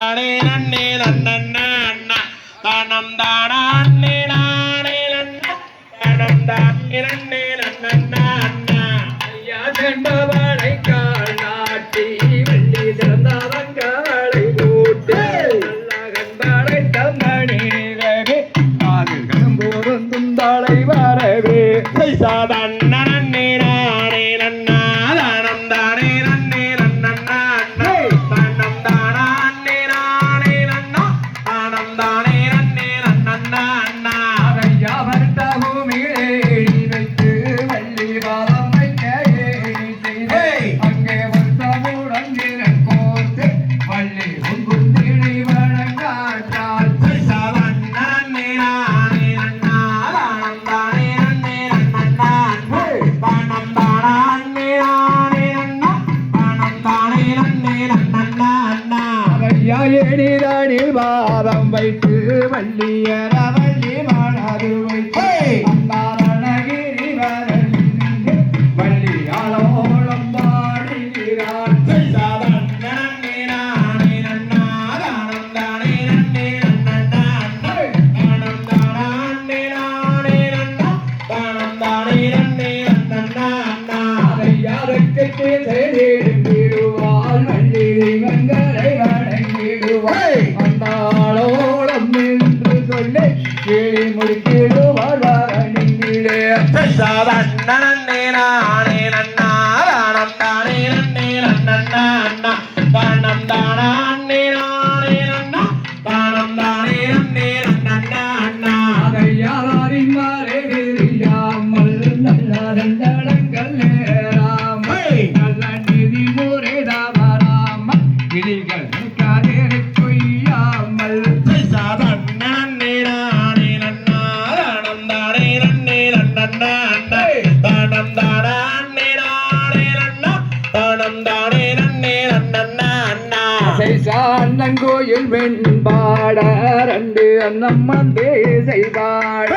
நன்னே நன்னண்ணா தானம் தானே நானே தானம் தானே நன்னே நன்னண்ணா ஐயா சென்றவனை கால் நாட்டி வெள்ளி சிறந்தவங்களை போட்டு நல்ல கண்பாளை தம்மணிரவே காதில் கம்பூர்ந்தும் தலை வரவே சாதன் நன்னே நானே நன்னா தானம் தானே நன்னே நன்னண்ணா தானம் தானே நானே நன்னா தானம் தானே நன்னே நன்னண்ணா ஐயா வருத்த பூமியிலே வைத்து வள்ளி பாதம் வைக்க ஏணி செய்து அங்கே வருத்தமுடன் கோர்த்து வள்ளி உங்குந்திழி வழங்காற்றால் சாதன் நன்னே நானே நன்னா தானம் தானே நன்னே நன்னண்ணா தானம் தானே நானே நன்னா தானம் தானே நன்னே நன்னண்ணா ஐயா ஏணிதானில் பாதம் வைத்து வள்ளியர வள்ளி மனது வைத்து அந்தாரணகிரி வரலிருந்து வள்ளி ஆளோளம் பாடுகிறாள் சாதன் நன்னே நானே நன்னா தானம் தானே நன்னே நன்னண்ணா தானம் தானே நானே நன்னா தானம் தானே நன்னே நன்னண்ணா யாருக்கு செய்திடுவாள் வள்ளி மங்களை வணங்கிடுவாள் அந்தாளோளம் என்று சொல்லி கிளி முடிக்கிடுவாள் வரணிங்களே சாதன் நன்னே நானே நன்னா தானம் தானே நன்னே நன்னண்ணா தானம் தானே நானே நன்னா தானம் தானே நன்னே நன்னண்ணா அதையாரின் மாலை விரியாமல் நல்ல ரெண்டடங்கள் நேராமல் நல்ல நிதி முறை தவறாம கிளிகள் காதேறி கொய்யாமல் சாதன் நன்னே நானே நன்னா தானம் தானே நன்னே நன்னண்ணா தானம் தானே நானே நன்னா தானம் தானே நன்னே நன்னண்ணா சாந்தங்கோயில் வெண்பாட ரெண்டு அன்னம்மந்தே செய்வாள்